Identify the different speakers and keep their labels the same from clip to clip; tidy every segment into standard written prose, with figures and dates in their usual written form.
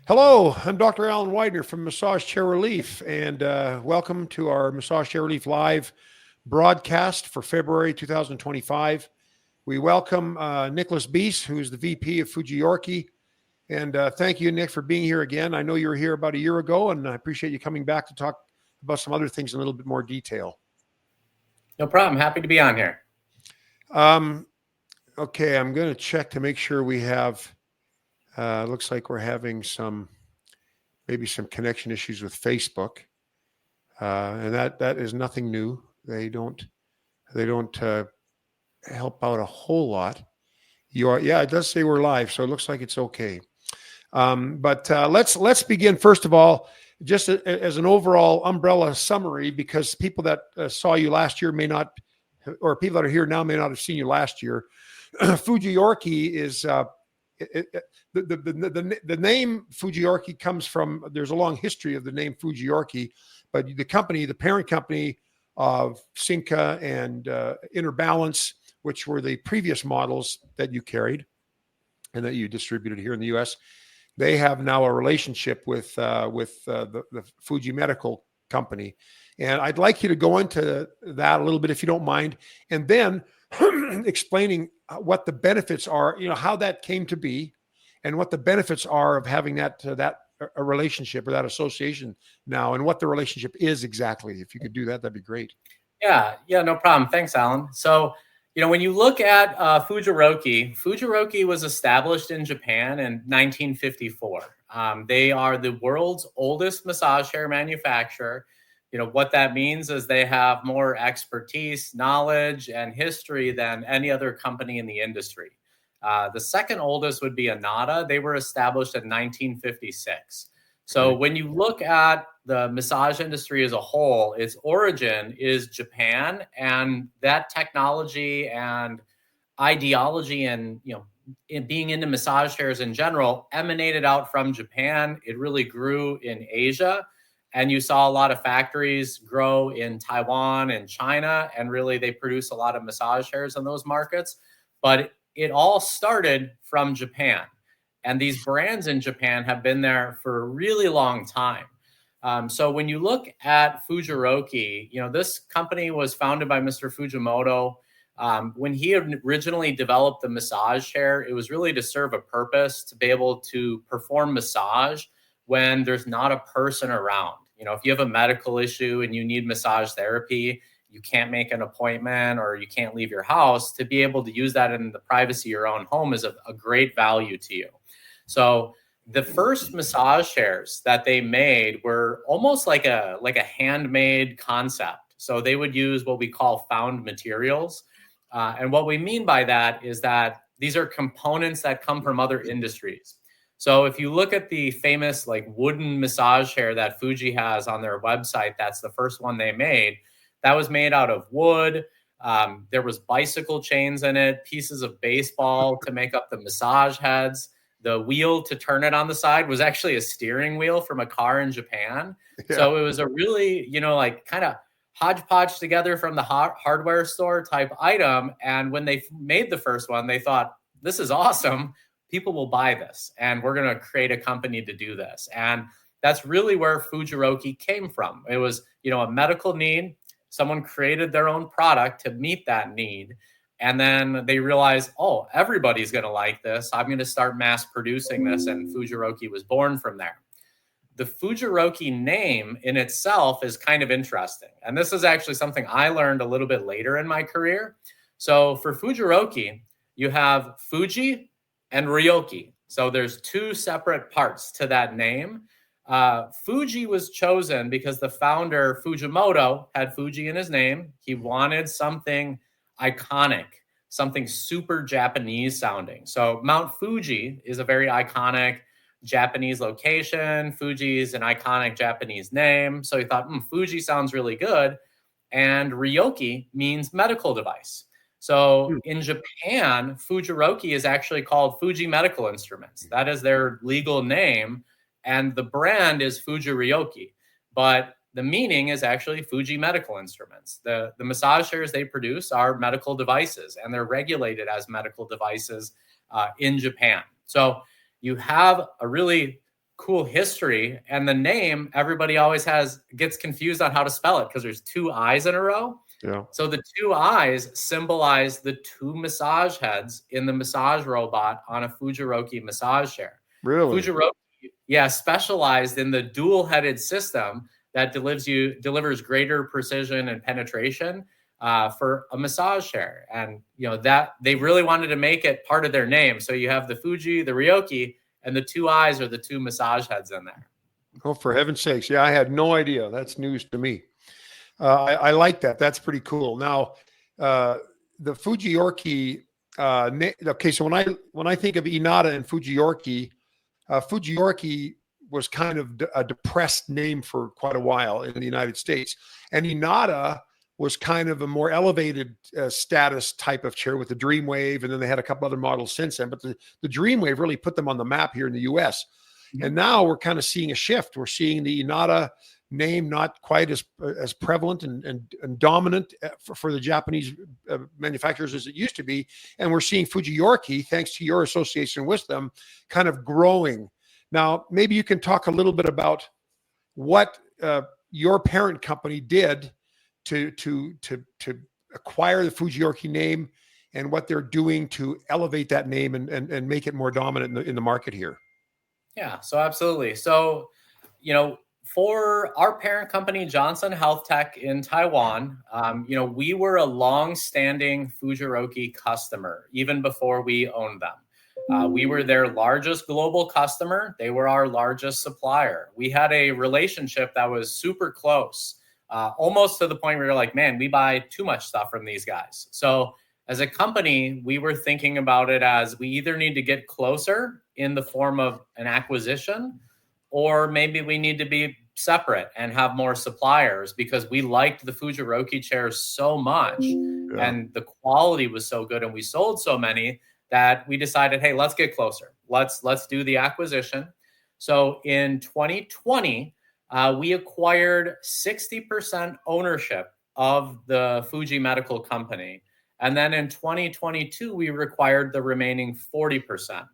Speaker 1: Hello, I'm Dr. Alan Widener from Massage Chair Relief, and welcome to our Massage Chair Relief live broadcast for February 2025. We welcome Nicholas Bies, who's the VP of Fujiorki, and thank you, Nick, for being here again. I know you were here about a year ago, and I appreciate you coming back to talk about some other things in a little bit more detail.
Speaker 2: No problem. Happy to be on here.
Speaker 1: Okay, I'm going to check to make sure we have. Looks like we're having maybe some connection issues with Facebook, and that is nothing new. They don't help out a whole lot. Yeah, it does say we're live, so it looks like it's okay. But let's begin first of all, just as an overall umbrella summary, because people that saw you last year may not, or people that are here now may not have seen you last year. Fujiorki is. The name Fujiorki comes from, there's a long history of the name Fujiorki, but the parent company of Sinca and Inner Balance, which were the previous models that you carried and that you distributed here in the US, they have now a relationship with the Fuji Medical Company. And I'd like you to go into that a little bit, if you don't mind, and then explaining what the benefits are, how that came to be, and what the benefits are of having that a relationship or that association now, and what the relationship is exactly. If you could do that, that'd be great.
Speaker 2: Yeah, no problem. Thanks, Alan. So, when you look at Fujiorki was established in Japan in 1954. They are the world's oldest massage chair manufacturer. What that means is they have more expertise, knowledge, and history than any other company in the industry. The second oldest would be Anada. They were established in 1956. So when you look at the massage industry as a whole, its origin is Japan, and that technology and ideology and in being into massage chairs in general emanated out from Japan. It really grew in Asia. And you saw a lot of factories grow in Taiwan and China, and really they produce a lot of massage chairs in those markets. But it all started from Japan. And these brands in Japan have been there for a really long time. So when you look at Fujiorki, this company was founded by Mr. Fujimoto. When he originally developed the massage chair, it was really to serve a purpose, to be able to perform massage when there's not a person around. If you have a medical issue and you need massage therapy, you can't make an appointment or you can't leave your house, to be able to use that in the privacy of your own home is a great value to you. So the first massage chairs that they made were almost like a handmade concept. So they would use what we call found materials. And what we mean by that is that these are components that come from other industries. So if you look at the famous wooden massage chair that Fuji has on their website, that's the first one they made. That was made out of wood. There was bicycle chains in it, pieces of baseball to make up the massage heads. The wheel to turn it on the side was actually a steering wheel from a car in Japan. Yeah. So it was a really, kind of hodgepodge together from the hardware store type item. And when they made the first one, they thought, this is awesome. People will buy this, and we're going to create a company to do this. And that's really where Fujiorki came from. It was, a medical need. Someone created their own product to meet that need. And then they realized, oh, everybody's going to like this. I'm going to start mass producing this. And Fujiorki was born from there. The Fujiorki name in itself is kind of interesting. And this is actually something I learned a little bit later in my career. So for Fujiorki, you have Fuji and Ryoki. So there's two separate parts to that name. Fuji was chosen because the founder, Fujimoto, had Fuji in his name. He wanted something iconic, something super Japanese sounding. So Mount Fuji is a very iconic Japanese location. Fuji is an iconic Japanese name. So he thought, Fuji sounds really good. And Ryoki means medical device. So in Japan, Fujiorki is actually called Fuji Medical Instruments. That is their legal name. And the brand is Fujiorki. But the meaning is actually Fuji Medical Instruments. The massage chairs they produce are medical devices, and they're regulated as medical devices in Japan. So you have a really cool history. And the name, everybody always gets confused on how to spell it because there's two I's in a row.
Speaker 1: Yeah.
Speaker 2: So the two eyes symbolize the two massage heads in the massage robot on a Fujiroki massage chair.
Speaker 1: Really?
Speaker 2: Fujiroki, yeah, specialized in the dual-headed system that delivers greater precision and penetration for a massage chair. And that they really wanted to make it part of their name. So you have the Fuji, the Ryoki, and the two eyes are the two massage heads in there.
Speaker 1: Oh, for heaven's sakes. Yeah, I had no idea. That's news to me. I like that. That's pretty cool. Now, the Fujiorki. Okay, so when I think of Inada and Fujiorki, Fujiorki was kind of a depressed name for quite a while in the United States, and Inada was kind of a more elevated status type of chair with the Dreamwave, and then they had a couple other models since then. But the Dreamwave really put them on the map here in the U.S. Mm-hmm. And now we're kind of seeing a shift. We're seeing the Inada name not quite as prevalent and dominant for the Japanese manufacturers as it used to be. And we're seeing Fujiorki, thanks to your association with them, kind of growing. Now, maybe you can talk a little bit about what your parent company did to acquire the Fujiorki name and what they're doing to elevate that name and make it more dominant in the market here.
Speaker 2: Yeah, so absolutely. So, for our parent company, Johnson Health Tech in Taiwan, we were a long-standing Fujiroki customer, even before we owned them. We were their largest global customer. They were our largest supplier. We had a relationship that was super close, almost to the point where you're like, man, we buy too much stuff from these guys. So as a company, we were thinking about it as we either need to get closer in the form of an acquisition, or maybe we need to be separate and have more suppliers because we liked the Fujiroki chairs so much and the quality was so good and we sold so many that we decided, hey, let's get closer. Let's do the acquisition. So in 2020, we acquired 60% ownership of the Fuji Medical Company. And then in 2022, we acquired the remaining 40%.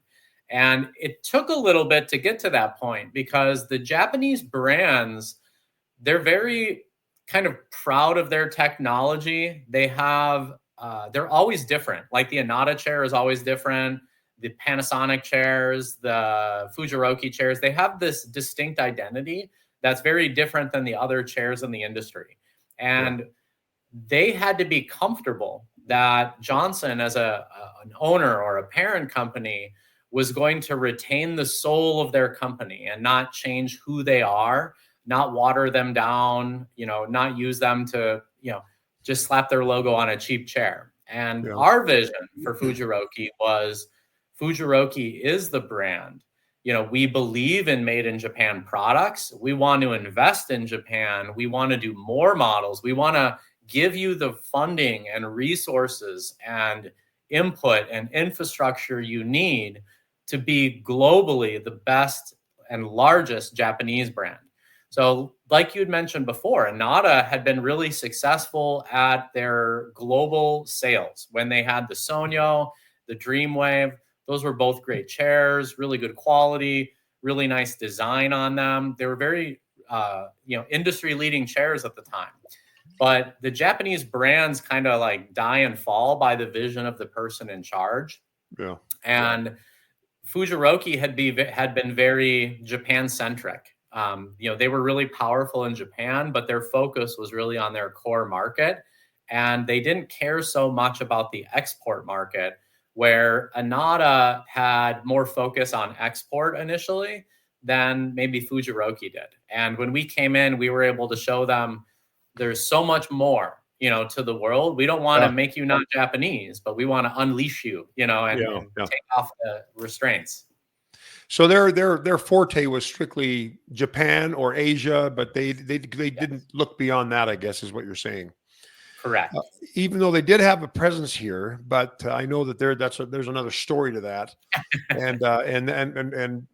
Speaker 2: And it took a little bit to get to that point because the Japanese brands, they're very kind of proud of their technology. They have, they're always different. Like the Inada chair is always different. The Panasonic chairs, the Fujiroki chairs, they have this distinct identity that's very different than the other chairs in the industry. And they had to be comfortable that Johnson, as an owner or a parent company, was going to retain the soul of their company and not change who they are, not water them down, not use them to, just slap their logo on a cheap chair. And our vision for Fujiroki was Fujiroki is the brand. We believe in made in Japan products. We want to invest in Japan. We want to do more models. We want to give you the funding and resources and input and infrastructure you need to be globally the best and largest Japanese brand. So like you'd mentioned before, Inada had been really successful at their global sales when they had the Sonyo, the Dreamwave. Those were both great chairs, really good quality, really nice design on them. They were very, industry leading chairs at the time. But the Japanese brands kind of like die and fall by the vision of the person in charge.
Speaker 1: Yeah.
Speaker 2: And Fujiroki had been very Japan-centric. They were really powerful in Japan, but their focus was really on their core market. And they didn't care so much about the export market, where Inada had more focus on export initially than maybe Fujiroki did. And when we came in, we were able to show them there's so much more, to the world. We don't want to make you not Japanese, but we want to unleash you, and take off the restraints.
Speaker 1: So their forte was strictly Japan or Asia, but they didn't look beyond that, I guess, is what you're saying.
Speaker 2: Correct.
Speaker 1: Even though they did have a presence here, but I know that there's another story to that, and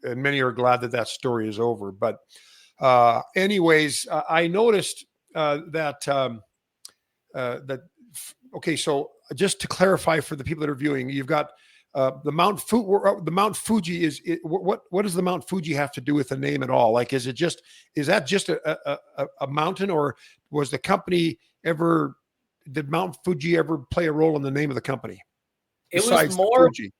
Speaker 1: many are glad that story is over. But anyways, I noticed that. Okay, so just to clarify for the people that are viewing, you've got the Mount Fuji what does the Mount Fuji have to do with the name at all? Like, is that just a mountain, or was the company ever, did Mount Fuji ever play a role in the name of the company
Speaker 2: It was
Speaker 1: besides the
Speaker 2: more,
Speaker 1: Fuji?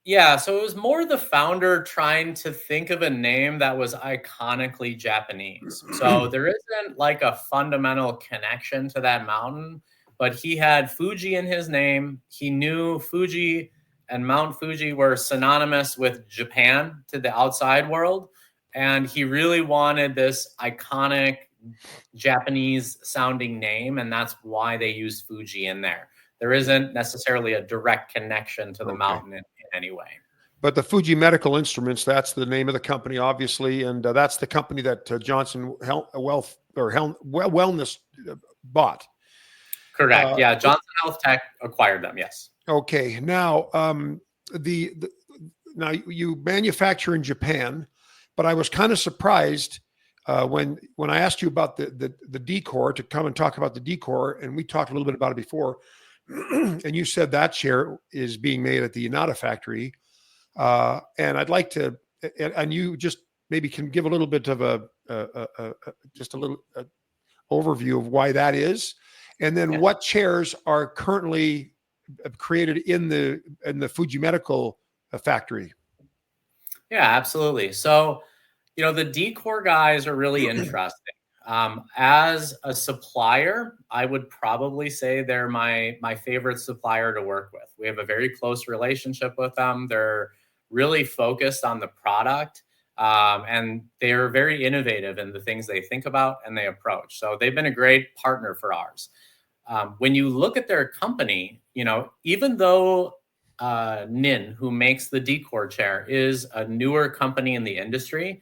Speaker 2: yeah, so it was more the founder trying to think of a name that was iconically Japanese. So there isn't like a fundamental connection to that mountain, but he had Fuji in his name. He knew Fuji and Mount Fuji were synonymous with Japan to the outside world. And he really wanted this iconic Japanese sounding name. And that's why they used Fuji in there. There isn't necessarily a direct connection to the mountain in any way.
Speaker 1: But the Fuji Medical Instruments, that's the name of the company, obviously, and that's the company that Johnson Wellness bought.
Speaker 2: Correct. Yeah, Johnson Health Tech acquired them. Yes.
Speaker 1: Okay. Now, now you manufacture in Japan, but I was kind of surprised when I asked you about the Decor, to come and talk about the Decor, and we talked a little bit about it before, and you said that chair is being made at the Inada factory, and I'd like to, and you just maybe can give a little bit of just a little overview of why that is, and then what chairs are currently created in the Fuji Medical factory.
Speaker 2: Yeah, absolutely. So, the Decor guys are really interesting. As a supplier, I would probably say they're my favorite supplier to work with. We have a very close relationship with them. They're really focused on the product, and they're very innovative in the things they think about and they approach. So they've been a great partner for ours. When you look at their company, even though Nin, who makes the Decor chair, is a newer company in the industry,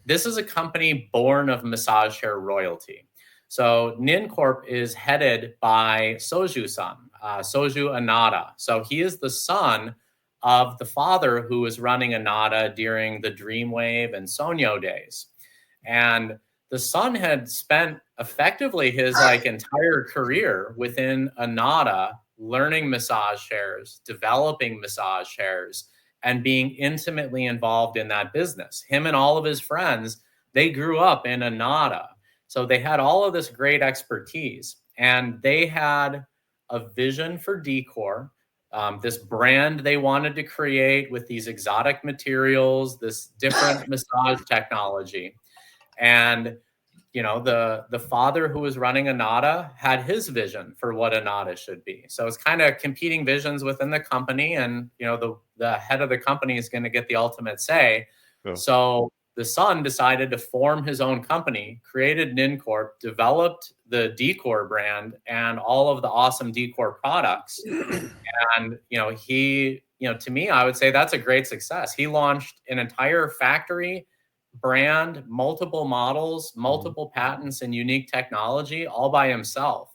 Speaker 2: this is a company born of massage chair royalty. So Nin Corp is headed by Soju-san, Soju Inada. So he is the son of the father who was running Inada during the Dreamwave and Sonyo days. And the son had spent effectively his entire career within Inada learning massage chairs, developing massage chairs, and being intimately involved in that business. Him and all of his friends, they grew up in Inada. So they had all of this great expertise, and they had a vision for Decor, this brand they wanted to create with these exotic materials, this different massage technology. And the father who was running Inada had his vision for what Inada should be. So it's kind of competing visions within the company, and the head of the company is going to get the ultimate say. Yeah. So the son decided to form his own company, created Nin Corp, developed the Decor brand and all of the awesome Decor products. And he, to me, I would say that's a great success. He launched an entire factory, brand, multiple models, multiple patents, and unique technology all by himself.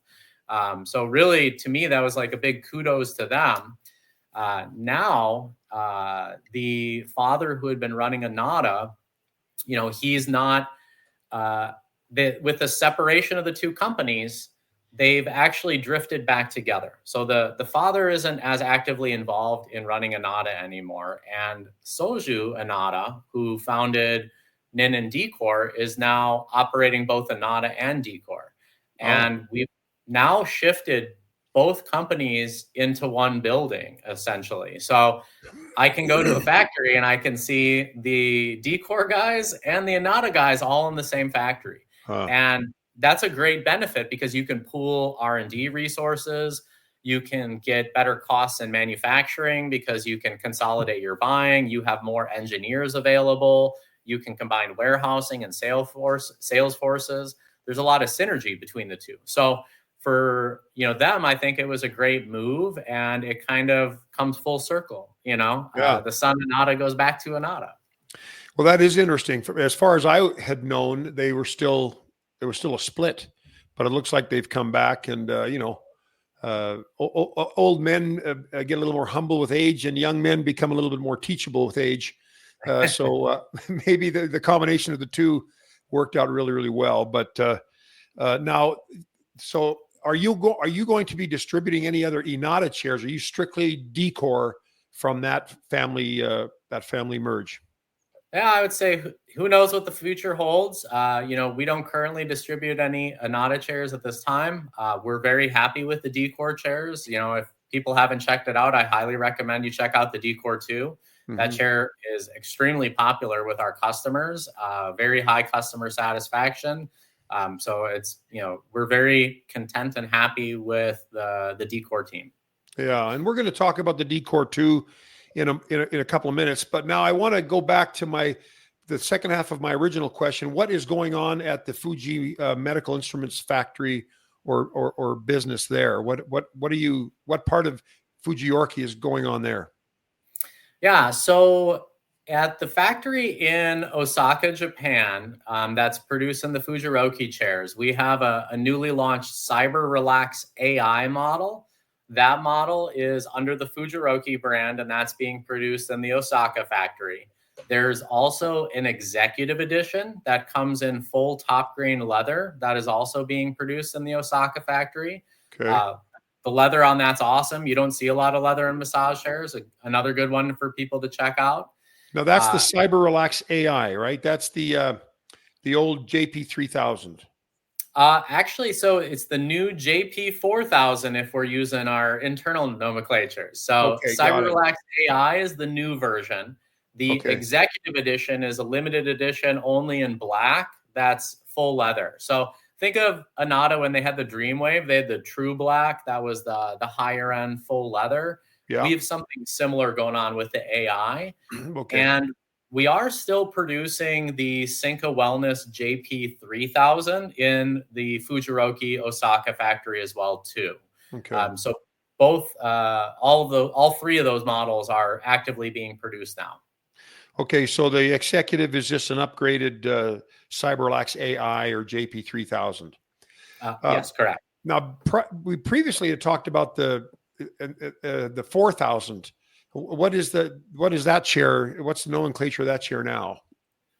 Speaker 2: So really, to me, that was like a big kudos to them. Now, the father who had been running Inada, he's not, with the separation of the two companies, they've actually drifted back together. So the father isn't as actively involved in running Inada anymore. And Soju Inada, who founded Nin and Decor, is now operating both Inada and Decor. And we've now shifted both companies into one building, essentially. So I can go to a factory and I can see the Decor guys and the Inada guys all in the same factory. And that's a great benefit because you can pool R&D resources. You can get better costs in manufacturing because you can consolidate your buying. You have more engineers available. You can combine warehousing and sales forces. There's a lot of synergy between the two. So for them, I think it was a great move, and it kind of comes full circle. The son Inada goes back to Inada.
Speaker 1: Well, that is interesting. As far as I had known, there was still a split, but it looks like they've come back, and old men get a little more humble with age, and young men become a little bit more teachable with age. So maybe the combination of the two worked out really, really well. But now, so are you going to be distributing any other Inada chairs? Are you strictly Decor from that family merge?
Speaker 2: Yeah, I would say who knows what the future holds. We don't currently distribute any Anata chairs at this time. We're very happy with the Decor chairs. If people haven't checked it out, I highly recommend you check out the Decor 2. That chair is extremely popular with our customers, very high customer satisfaction. So we're very content and happy with the Decor team.
Speaker 1: Yeah, and we're going to talk about the Decor 2 in a couple of minutes. But now I want to go back to the second half of my original question. What is going on at the Fuji Medical Instruments factory or business there? What part of Fujiorki is going on there?
Speaker 2: Yeah, so at the factory in Osaka, Japan, that's producing the Fujiroki chairs, we have a newly launched CyberRelax AI model. That model is under the Fujiroki brand, and that's being produced in the Osaka factory. There's also an executive edition that comes in full top grain leather that is also being produced in the Osaka factory.
Speaker 1: Okay.
Speaker 2: The leather on that's awesome. You don't see a lot of leather in massage chairs. Another good one for people to check out.
Speaker 1: Now that's the CyberRelax AI, right? That's the old JP3000.
Speaker 2: Actually, so it's the new JP4000 if we're using our internal nomenclature. So
Speaker 1: Okay,
Speaker 2: CyberRelax AI is the new version. The
Speaker 1: Okay.
Speaker 2: executive edition is a limited edition only in black. That's full leather. So think of Anata when they had the Dreamwave. They had the true black. That was the higher end full leather.
Speaker 1: Yeah.
Speaker 2: We have something similar going on with the AI.
Speaker 1: Okay.
Speaker 2: And we are still producing the Cinca Wellness JP3000 in the Fujiroki Osaka factory as well too.
Speaker 1: Okay.
Speaker 2: So both, all three of those models are actively being produced now.
Speaker 1: Okay, so the executive is just an upgraded CyberRelax AI or JP3000.
Speaker 2: Yes, correct.
Speaker 1: Now, we previously had talked about the 4000. What is that chair? What's the nomenclature of that chair now?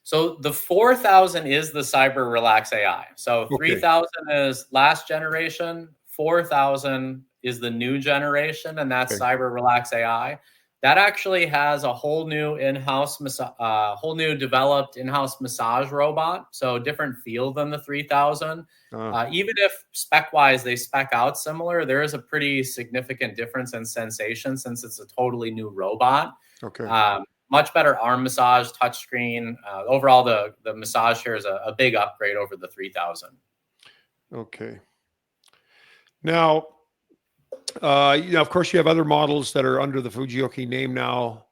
Speaker 2: So the 4000 is the CyberRelax AI. So 3000 is last generation, 4000 is the new generation, and that's CyberRelax AI. That actually has a whole new developed in-house massage robot. So different feel than the 3000. Even if spec-wise they spec out similar, there is a pretty significant difference in sensation since it's a totally new robot.
Speaker 1: Okay.
Speaker 2: Much better arm massage, touchscreen. Overall, the massage chair is a big upgrade over the 3000.
Speaker 1: Okay. Now, of course, you have other models that are under the Fujiorki name now,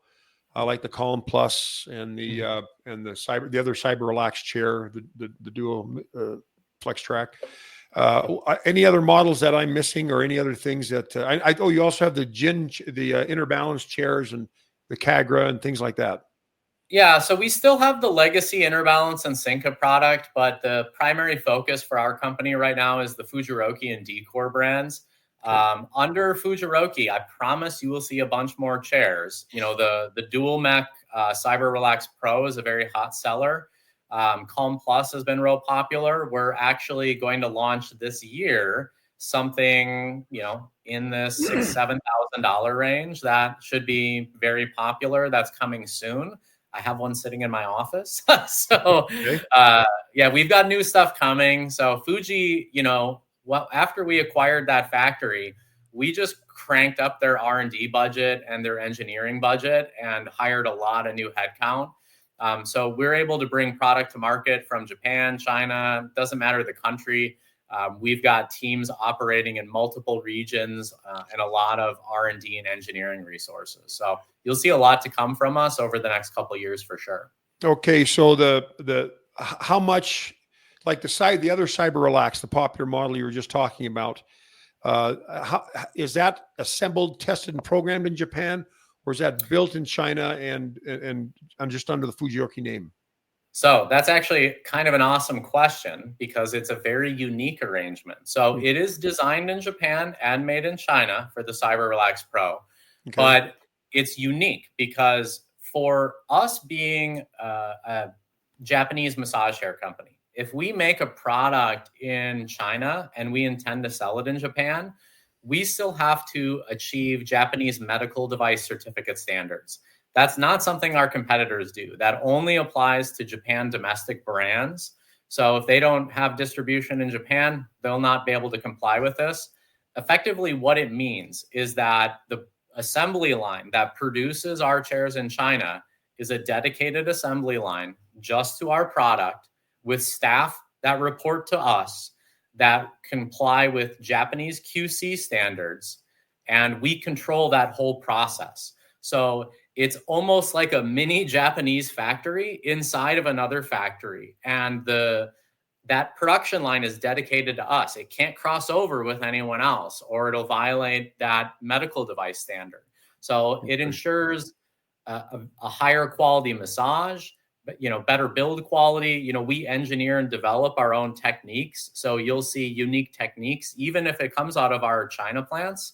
Speaker 1: like the Calm Plus and the other CyberRelax chair, the Duo Flex Track. Any other models that I'm missing, or any other things that you also have the Inner Balance chairs and the Kagra and things like that.
Speaker 2: Yeah, so we still have the legacy Inner Balance and Cinca product, but the primary focus for our company right now is the Fujiroki and Decor brands. Under Fujiroki, I promise you will see a bunch more chairs. The Dual Mech CyberRelax Pro is a very hot seller. Calm Plus has been real popular. We're actually going to launch this year something, in the $6,000-$7,000 range that should be very popular. That's coming soon. I have one sitting in my office. So, we've got new stuff coming. So Fuji, after we acquired that factory, we just cranked up their R&D budget and their engineering budget and hired a lot of new headcount. So we're able to bring product to market from Japan, China, doesn't matter the country. We've got teams operating in multiple regions and a lot of R&D and engineering resources. So you'll see a lot to come from us over the next couple of years for sure.
Speaker 1: Okay, so the how much, like the other CyberRelax, the popular model you were just talking about, how is that assembled, tested, and programmed in Japan, or is that built in China and just under the Fujiorki name?
Speaker 2: So that's actually kind of an awesome question because it's a very unique arrangement. So it is designed in Japan and made in China for the CyberRelax Pro, but it's unique because for us being a Japanese massage hair company, if we make a product in China and we intend to sell it in Japan, we still have to achieve Japanese medical device certificate standards. That's not something our competitors do. That only applies to Japan domestic brands. So if they don't have distribution in Japan, they'll not be able to comply with this. Effectively, what it means is that the assembly line that produces our chairs in China is a dedicated assembly line just to our product with staff that report to us that comply with Japanese QC standards, and we control that whole process. So it's almost like a mini Japanese factory inside of another factory, and that production line is dedicated to us. It can't cross over with anyone else, or it'll violate that medical device standard. So it ensures a higher quality massage, but better build quality. We engineer and develop our own techniques, so you'll see unique techniques. Even if it comes out of our China plants,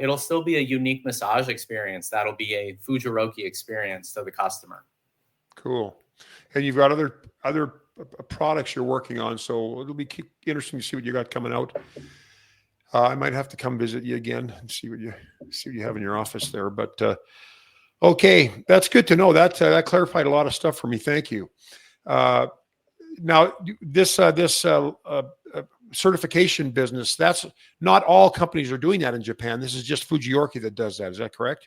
Speaker 2: it'll still be a unique massage experience. That'll be a Fujiroki experience to the customer.
Speaker 1: Cool. And you've got other products you're working on, so it'll be interesting to see what you got coming out. I might have to come visit you again and see what you have in your office there. But okay, that's good to know. That clarified a lot of stuff for me. Thank you. Now, this certification business, that's not all companies are doing that in Japan. This is just Fujiroki that does that. Is that correct?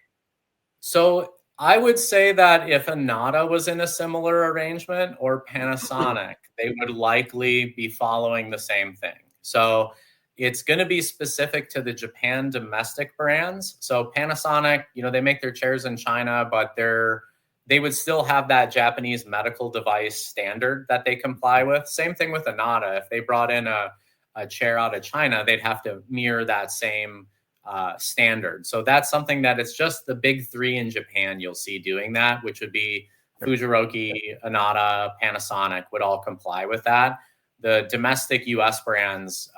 Speaker 2: So I would say that if Anata was in a similar arrangement, or Panasonic, they would likely be following the same thing. So it's going to be specific to the Japan domestic brands. So Panasonic, they make their chairs in China, but they would still have that Japanese medical device standard that they comply with. Same thing with Anata. If they brought in a chair out of China, they'd have to mirror that same standard. So that's something that it's just the big three in Japan you'll see doing that, which would be Fujiroki, Anata, Panasonic would all comply with that. The domestic US brands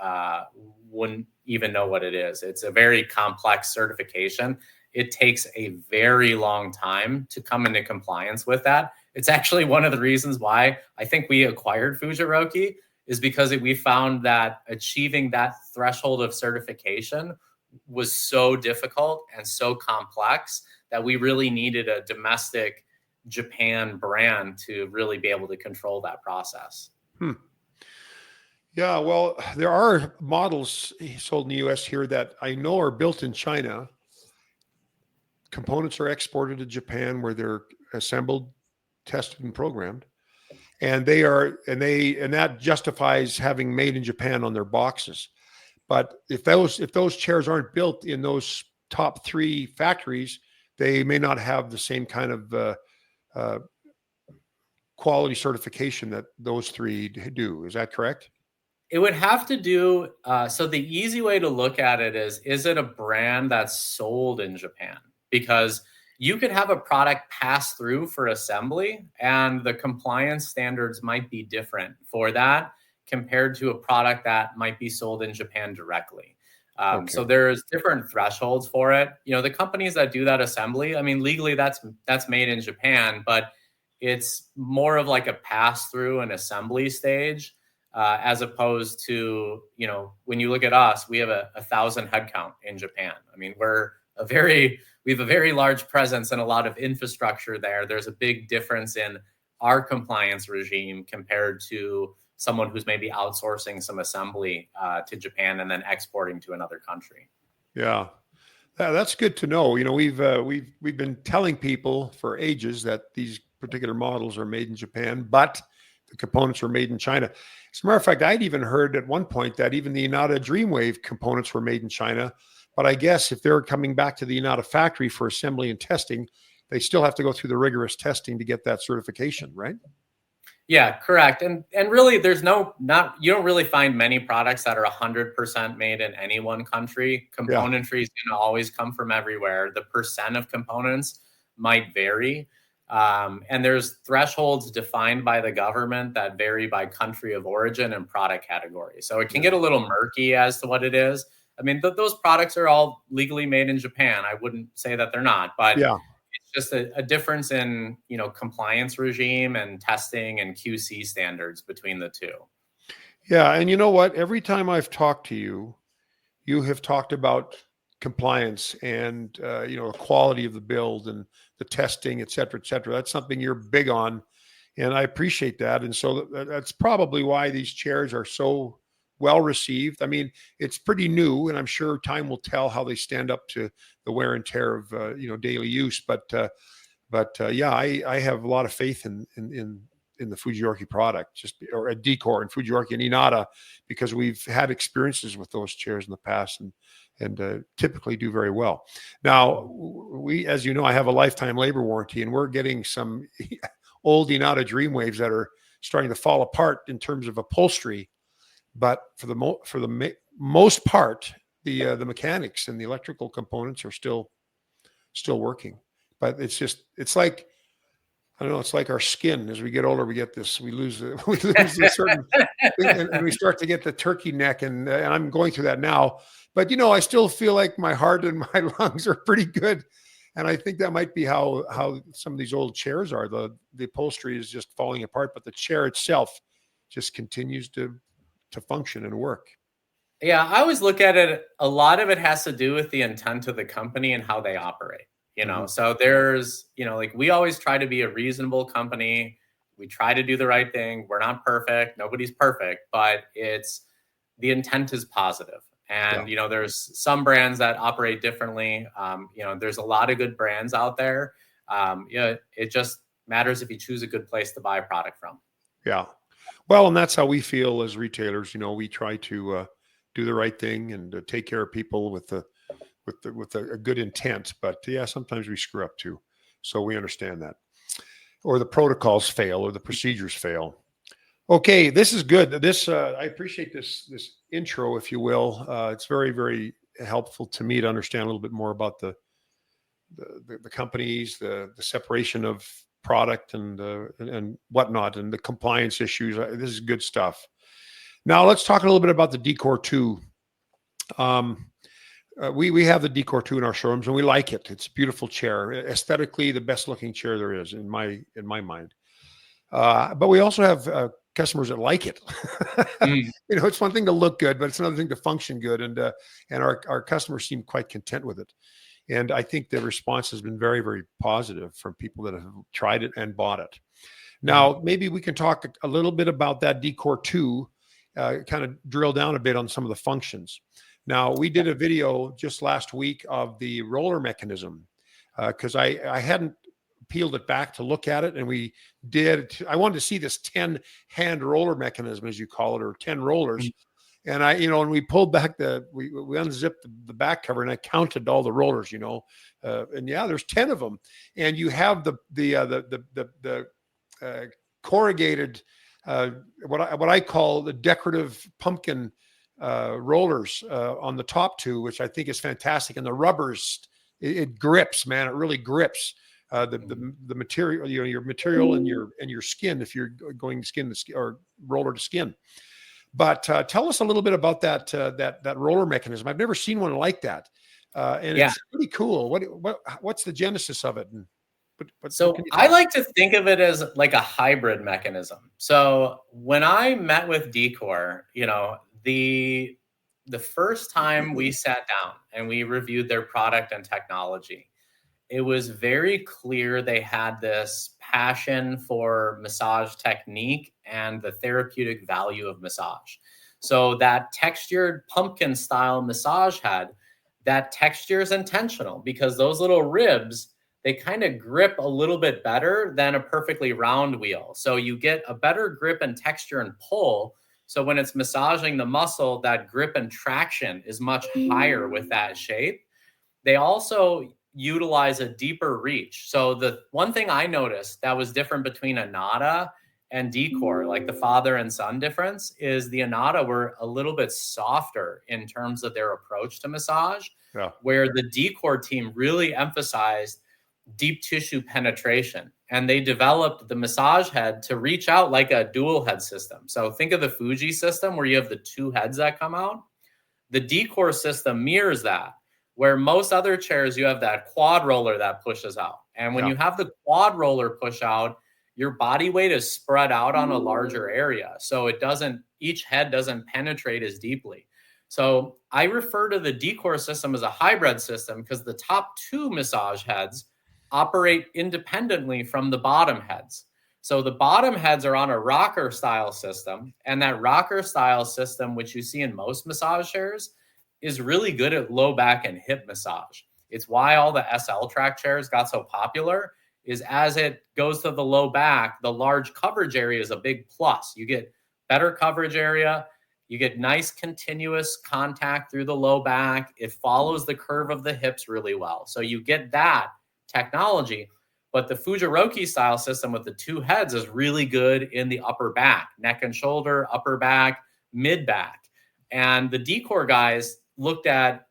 Speaker 2: wouldn't even know what it is. It's a very complex certification. It takes a very long time to come into compliance with that. It's actually one of the reasons why I think we acquired Fujiroki, is because we found that achieving that threshold of certification was so difficult and so complex that we really needed a domestic Japan brand to really be able to control that process.
Speaker 1: Yeah, well, there are models sold in the US here that I know are built in China. Components are exported to Japan where they're assembled, tested, and programmed. And that justifies having made in Japan on their boxes. But if those chairs aren't built in those top three factories, they may not have the same kind of quality certification that those three do. Is that correct?
Speaker 2: It would have to do, so the easy way to look at it is it a brand that's sold in Japan? Because you could have a product pass through for assembly, and the compliance standards might be different for that compared to a product that might be sold in Japan directly. Okay. So there's different thresholds for it. The companies that do that assembly, I mean, legally that's made in Japan, but it's more of like a pass through and assembly stage. As opposed to, when you look at us, we have a 1,000 headcount in Japan. I mean, we have a very large presence and a lot of infrastructure there. There's a big difference in our compliance regime compared to someone who's maybe outsourcing some assembly to Japan and then exporting to another country.
Speaker 1: Yeah, that's good to know. We've been telling people for ages that these particular models are made in Japan, but the components are made in China. As a matter of fact, I'd even heard at one point that even the Inata Dreamwave components were made in China. But I guess if they're coming back to the Inata factory for assembly and testing, they still have to go through the rigorous testing to get that certification, right?
Speaker 2: Yeah, correct. And really, you don't really find many products that are 100% made in any one country. Componentry is going to always come from everywhere. The percent of components might vary. And there's thresholds defined by the government that vary by country of origin and product category. So it can get a little murky as to what it is. I mean, those products are all legally made in Japan. I wouldn't say that they're not, but it's just a difference in, compliance regime and testing and QC standards between the two.
Speaker 1: Yeah. And you know what? Every time I've talked to you, you have talked about compliance and the quality of the build and the testing, et cetera, et cetera. That's something you're big on, and I appreciate that. And so that's probably why these chairs are so well received. I mean, it's pretty new, and I'm sure time will tell how they stand up to the wear and tear of daily use. But yeah, I have a lot of faith in the Fujiorki product, or at Decor and Fujiorki and Inada, because we've had experiences with those chairs in the past and typically do very well. Now, as you know, I have a lifetime labor warranty, and we're getting some old Inada Dreamwaves that are starting to fall apart in terms of upholstery. But for the most part, the mechanics and the electrical components are still working. But it's like, I don't know. It's like our skin. As we get older, we lose a certain, and we start to get the turkey neck. And I'm going through that now. But I still feel like my heart and my lungs are pretty good. And I think that might be how some of these old chairs are. The upholstery is just falling apart, but the chair itself just continues to function and work.
Speaker 2: Yeah, I always look at it. A lot of it has to do with the intent of the company and how they operate. So there's, like, we always try to be a reasonable company. We try to do the right thing. We're not perfect. Nobody's perfect, but the intent is positive. And, there's some brands that operate differently. There's a lot of good brands out there. It just matters if you choose a good place to buy a product from.
Speaker 1: Yeah. Well, and that's how we feel as retailers. We try to do the right thing and take care of people with a good intent. But yeah, sometimes we screw up too. So we understand that. Or the protocols fail, or the procedures fail. Okay, this is good. I appreciate this intro, if you will. It's very, very helpful to me to understand a little bit more about the companies, the separation of product and whatnot, and the compliance issues. This is good stuff. Now let's talk a little bit about the Decor 2. We have the Decor 2 in our showrooms, and we like it. It's a beautiful chair, aesthetically the best looking chair there is in my mind. But we also have customers that like it. It's one thing to look good, but it's another thing to function good, and our customers seem quite content with it. And I think the response has been very, very positive from people that have tried it and bought it. Now, maybe we can talk a little bit about that Decor 2, kind of drill down a bit on some of the functions. Now, we did a video just last week of the roller mechanism because I hadn't peeled it back to look at it, and I wanted to see this 10 hand roller mechanism, as you call it, or 10 rollers. And and we pulled back we unzipped the back cover, and I counted all the rollers, and yeah, there's 10 of them. And you have the corrugated, what I call the decorative pumpkin rollers on the top two, which I think is fantastic. And the rubbers, it grips, man. It really grips the material, your material and your skin, if you're going skin to skin or roller to skin. But tell us a little bit about that roller mechanism. I've never seen one like that, and it's pretty cool. What's the genesis of it?
Speaker 2: So I like to think of it as like a hybrid mechanism. So when I met with Decor, the first time we sat down and we reviewed their product and technology, it was very clear they had this passion for massage technique and the therapeutic value of massage. So that textured pumpkin style massage head, that texture is intentional because those little ribs, they kind of grip a little bit better than a perfectly round wheel. So you get a better grip and texture and pull. So when it's massaging the muscle, that grip and traction is much higher with that shape. They also utilize a deeper reach. So the one thing I noticed that was different between Inada and Decor, like the father and son difference, is the Inada were a little bit softer in terms of their approach to massage, where the Decor team really emphasized deep tissue penetration. And they developed the massage head to reach out like a dual head system. So think of the Fuji system where you have the two heads that come out. The Decor system mirrors that, where most other chairs, you have that quad roller that pushes out. And when you have the quad roller push out, your body weight is spread out on a larger area. So each head doesn't penetrate as deeply. So I refer to the Decor system as a hybrid system because the top two massage heads operate independently from the bottom heads. So the bottom heads are on a rocker style system, and that rocker style system, which you see in most massage chairs, is really good at low back and hip massage. It's why all the SL track chairs got so popular, is as it goes to the low back, the large coverage area is a big plus. You get better coverage area. You get nice continuous contact through the low back. It follows the curve of the hips really well. So you get that technology. But the Fujiroki style system with the two heads is really good in the upper back, neck and shoulder, upper back, mid back. And the Decor guys looked at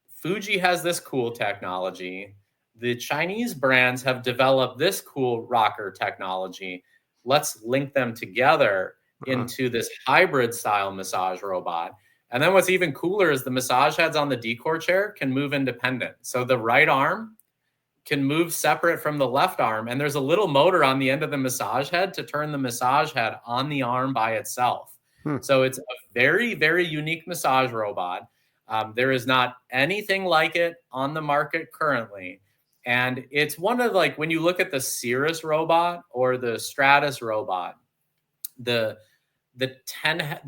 Speaker 2: Fuji has this cool technology. The Chinese brands have developed this cool rocker technology. Let's link them together into this hybrid style massage robot. And then what's even cooler is the massage heads on the Decor chair can move independent. So the right arm can move separate from the left arm. And there's a little motor on the end of the massage head to turn the massage head on the arm by itself. So it's a very, very unique massage robot. There is not anything like it on the market currently. And it's one of, like, when you look at the Cirrus robot or the Stratus robot, the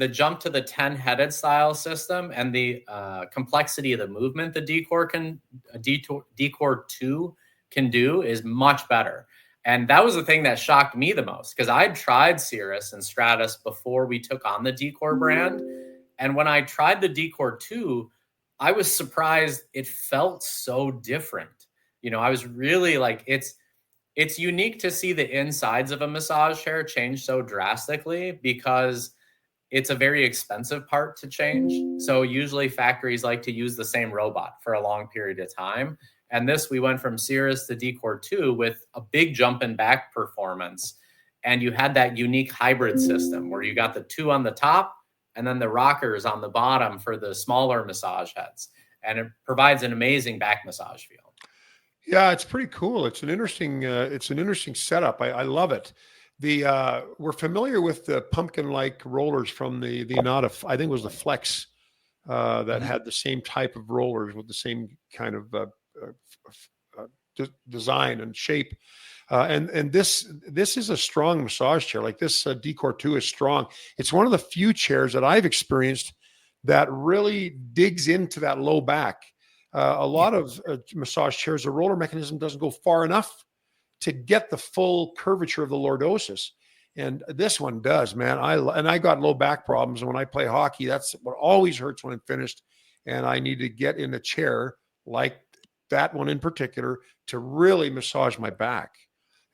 Speaker 2: jump to the 10-headed style system and the complexity of the movement the Decor 2 can do is much better. And that was the thing that shocked me the most, because I'd tried Cirrus and Stratus before we took on the Decor brand. And when I tried the Decor 2, I was surprised it felt so different. You know, I was really like, it's unique to see the insides of a massage chair change so drastically, because it's a very expensive part to change. So usually factories like to use the same robot for a long period of time. And this, we went from Cirrus to Decor 2 with a big jump in back performance. And you had that unique hybrid system where you got the two on the top and then the rockers on the bottom for the smaller massage heads. And it provides an amazing back massage feel.
Speaker 1: Yeah, it's pretty cool. It's an interesting setup. I love it. We're familiar with the pumpkin-like rollers from the Inada, I think it was the Flex, that had the same type of rollers with the same kind of design and shape. And this is a strong massage chair. Like this Decor 2 is strong. It's one of the few chairs that I've experienced that really digs into that low back. A lot of massage chairs, the roller mechanism doesn't go far enough to get the full curvature of the lordosis. And this one does, man. I got low back problems. And when I play hockey, that's what always hurts when I'm finished. And I need to get in a chair like that one in particular to really massage my back.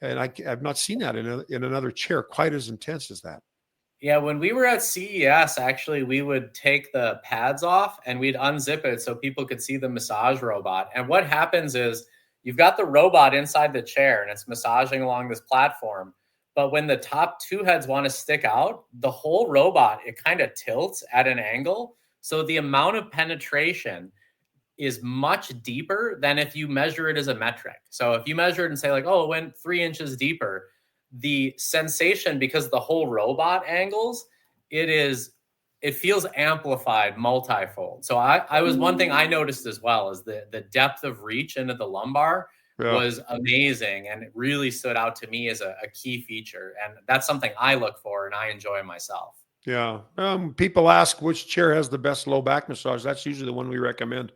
Speaker 1: And I've not seen that in another chair quite as intense as that.
Speaker 2: Yeah, when we were at CES, actually, we would take the pads off and we'd unzip it so people could see the massage robot. And what happens is you've got the robot inside the chair and it's massaging along this platform. But when the top two heads want to stick out, the whole robot, it kind of tilts at an angle. So the amount of penetration is much deeper than if you measure it as a metric. So if you measure it and say like, oh, it went 3 inches deeper, the sensation, because the whole robot angles, it feels amplified multifold. So I was, one thing I noticed as well is the depth of reach into the lumbar was amazing. And it really stood out to me as a key feature. And that's something I look for and I enjoy myself.
Speaker 1: Yeah. People ask which chair has the best low back massage. That's usually the one we recommend.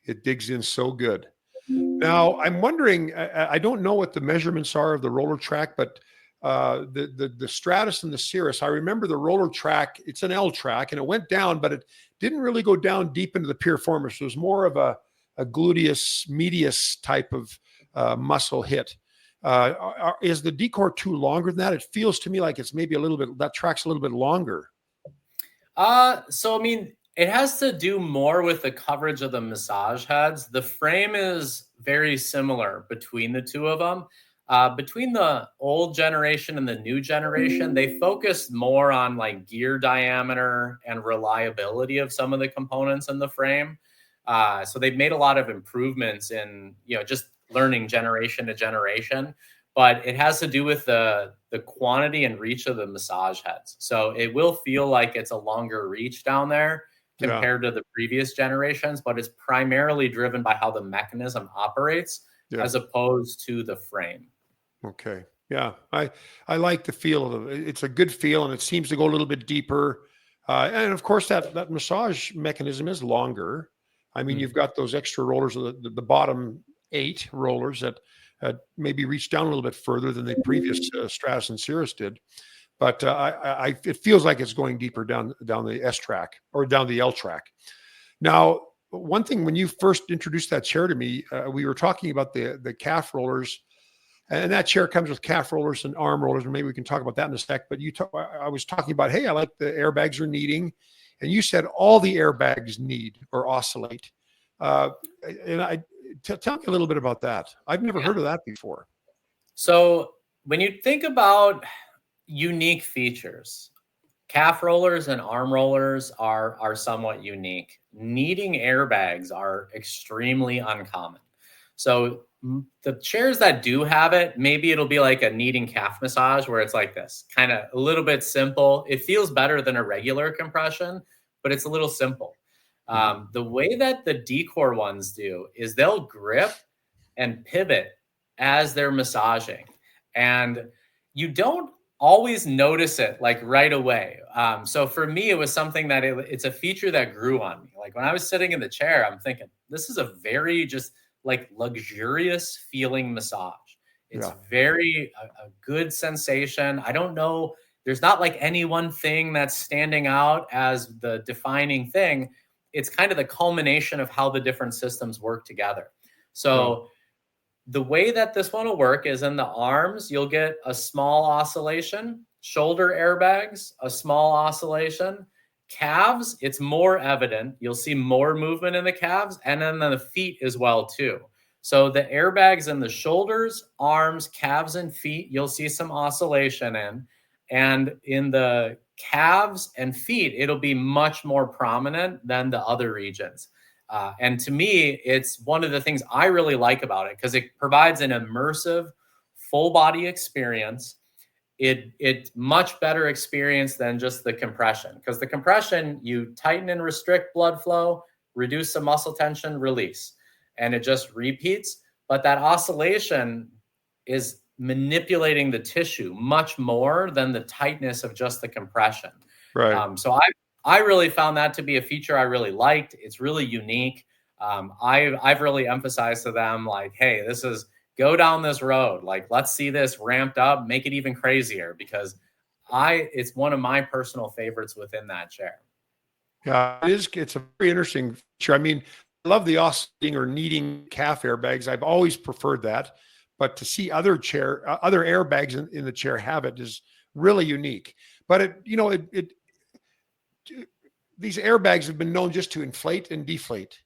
Speaker 1: It digs in so good. Now, I'm wondering, I don't know what the measurements are of the roller track, but the Stratus and the Cirrus, I remember the roller track, it's an L track and it went down, but it didn't really go down deep into the piriformis. So it was more of a gluteus medius type of muscle hit. Is the Decor 2 longer than that? It feels to me like it's maybe that track's a little bit longer.
Speaker 2: So, I mean, it has to do more with the coverage of the massage heads. The frame is very similar between the two of them. Between the old generation and the new generation, they focused more on like gear diameter and reliability of some of the components in the frame. So they've made a lot of improvements in, just learning generation to generation, but it has to do with the quantity and reach of the massage heads. So it will feel like it's a longer reach down there compared to the previous generations, but it's primarily driven by how the mechanism operates as opposed to the frame.
Speaker 1: Okay. Yeah. I like the feel of it. It's a good feel, and it seems to go a little bit deeper. And of course, that massage mechanism is longer. I mean, you've got those extra rollers, the bottom 8 rollers that maybe reach down a little bit further than the previous Stratus and Cirrus did. But it feels like it's going deeper down the S track or down the L track. Now, one thing, when you first introduced that chair to me, we were talking about the calf rollers, and that chair comes with calf rollers and arm rollers, and maybe we can talk about that in a sec. But I was talking about, hey, I like the airbags are kneading, and you said all the airbags knead or oscillate. Tell me a little bit about that. I've never heard of that before.
Speaker 2: So when you think about unique features, calf rollers and arm rollers are somewhat unique. Kneading airbags are extremely uncommon. So the chairs that do have it, maybe it'll be like a kneading calf massage where it's like this, kind of a little bit simple. It feels better than a regular compression, but it's a little simple. The way that the Decor ones do is they'll grip and pivot as they're massaging. And you don't always notice it like right away. So for me, it was something that it's a feature that grew on me. Like when I was sitting in the chair, I'm thinking, this is a very just like luxurious feeling massage. It's very a good sensation. I don't know. There's not like any one thing that's standing out as the defining thing. It's kind of the culmination of how the different systems work together. So the way that this one will work is in the arms, you'll get a small oscillation, shoulder airbags, a small oscillation. Calves, it's more evident. You'll see more movement in the calves and then the feet as well too. So the airbags in the shoulders, arms, calves, and feet, you'll see some oscillation in. And in the calves and feet, it'll be much more prominent than the other regions. And to me, it's one of the things I really like about it because it provides an immersive, full body experience. It's much better experience than just the compression, because the compression, you tighten and restrict blood flow, reduce some muscle tension, release, and it just repeats. But that oscillation is manipulating the tissue much more than the tightness of just the compression.
Speaker 1: Right.
Speaker 2: So I really found that to be a feature I really liked. It's really unique. I've really emphasized to them like, hey, go down this road. Like, let's see this ramped up, make it even crazier, because it's one of my personal favorites within that chair.
Speaker 1: Yeah, it's a very interesting feature. I mean, I love the oscillating or kneading calf airbags. I've always preferred that, but to see other airbags in the chair have it is really unique. But these airbags have been known just to inflate and deflate,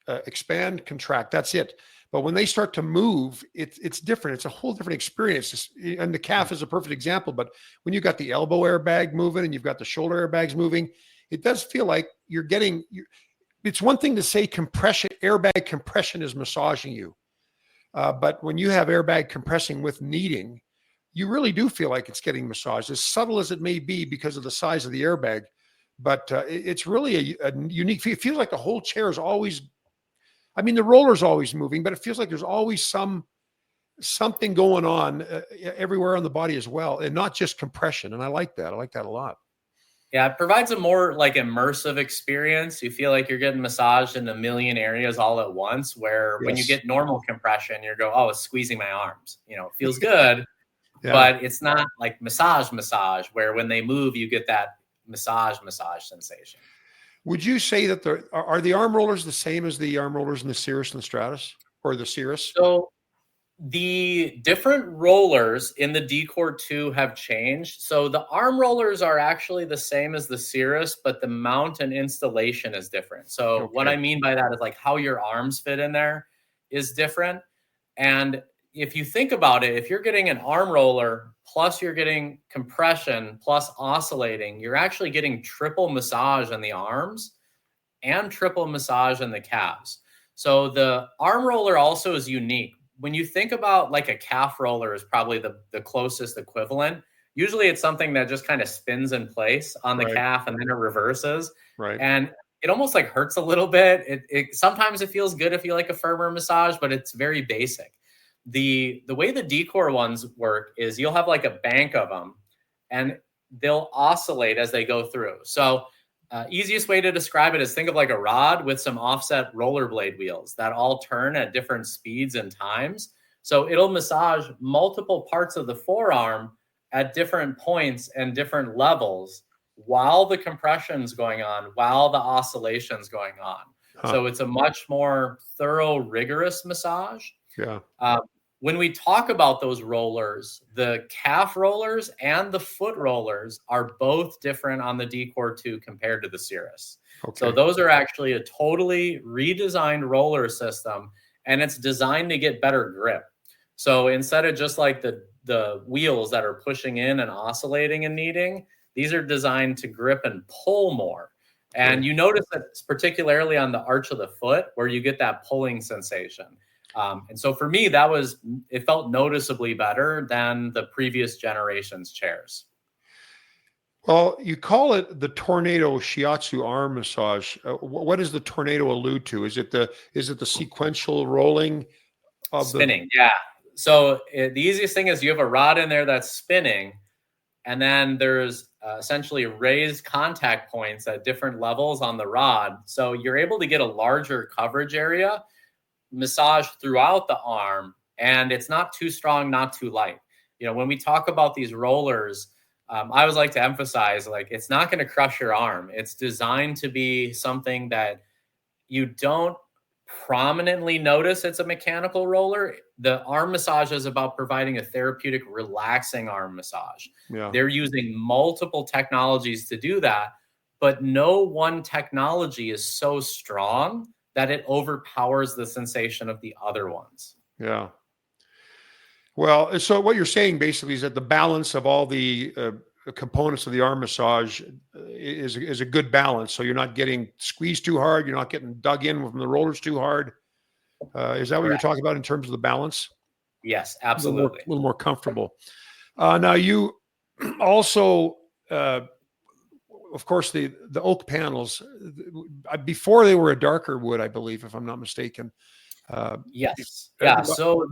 Speaker 1: expand, contract. That's it. But when they start to move, it's different. It's a whole different experience. And the calf is a perfect example. But when you've got the elbow airbag moving and you've got the shoulder airbags moving, it does feel like you're getting. It's one thing to say airbag compression is massaging you, but when you have airbag compressing with kneading, you really do feel like it's getting massaged, as subtle as it may be because of the size of the airbag. But it's really a unique. It feels like the whole chair is always. I mean, the roller's always moving, but it feels like there's always something going on everywhere on the body as well, and not just compression. And I like that. I like that a lot.
Speaker 2: Yeah, it provides a more like immersive experience. You feel like you're getting massaged in a million areas all at once, where when you get normal compression, you go, oh, it's squeezing my arms. It feels good, but it's not like massage, where when they move, you get that massage sensation.
Speaker 1: Would you say that are the arm rollers the same as the arm rollers in the Cirrus and the Stratus, or the Cirrus?
Speaker 2: So the different rollers in the Decor 2 have changed. So the arm rollers are actually the same as the Cirrus, but the mount and installation is different. So what I mean by that is like how your arms fit in there is different. And if you think about it, if you're getting an arm roller plus you're getting compression plus oscillating, you're actually getting triple massage in the arms and triple massage in the calves. So the arm roller also is unique. When you think about like a calf roller is probably the closest equivalent. Usually it's something that just kind of spins in place on the calf and then it reverses.
Speaker 1: Right.
Speaker 2: And it almost like hurts a little bit. It sometimes it feels good if you like a firmer massage, but it's very basic. The way the Decor ones work is you'll have like a bank of them, and they'll oscillate as they go through. So easiest way to describe it is think of like a rod with some offset rollerblade wheels that all turn at different speeds and times. So it'll massage multiple parts of the forearm at different points and different levels while the compression's going on, while the oscillation's going on. So it's a much more thorough, rigorous massage.
Speaker 1: Yeah.
Speaker 2: When we talk about those rollers, the calf rollers and the foot rollers are both different on the Decor 2 compared to the Cirrus. Okay. So those are actually a totally redesigned roller system, and it's designed to get better grip. So instead of just like the wheels that are pushing in and oscillating and kneading, these are designed to grip and pull more. And you notice that particularly on the arch of the foot where you get that pulling sensation. And so for me, it felt noticeably better than the previous generation's chairs.
Speaker 1: Well, you call it the Tornado Shiatsu arm massage. What does the tornado allude to? Is it the sequential rolling of
Speaker 2: spinning? Yeah. So the easiest thing is you have a rod in there that's spinning, and then there's essentially raised contact points at different levels on the rod. So you're able to get a larger coverage area, massage throughout the arm, and it's not too strong, not too light. When we talk about these rollers, I always like to emphasize, like, it's not going to crush your arm. It's designed to be something that you don't prominently notice it's a mechanical roller. The arm massage is about providing a therapeutic, relaxing arm massage. Yeah. They're using multiple technologies to do that, but no one technology is so strong that it overpowers the sensation of the other ones.
Speaker 1: Yeah. Well, so what you're saying basically is that the balance of all the components of the arm massage is a good balance. So you're not getting squeezed too hard. You're not getting dug in from the rollers too hard. Is that what you're talking about in terms of the balance?
Speaker 2: Yes, absolutely.
Speaker 1: A little more comfortable. Now you also, of course, the oak panels, before they were a darker wood, I believe, if I'm not mistaken.
Speaker 2: Yes. Yeah. So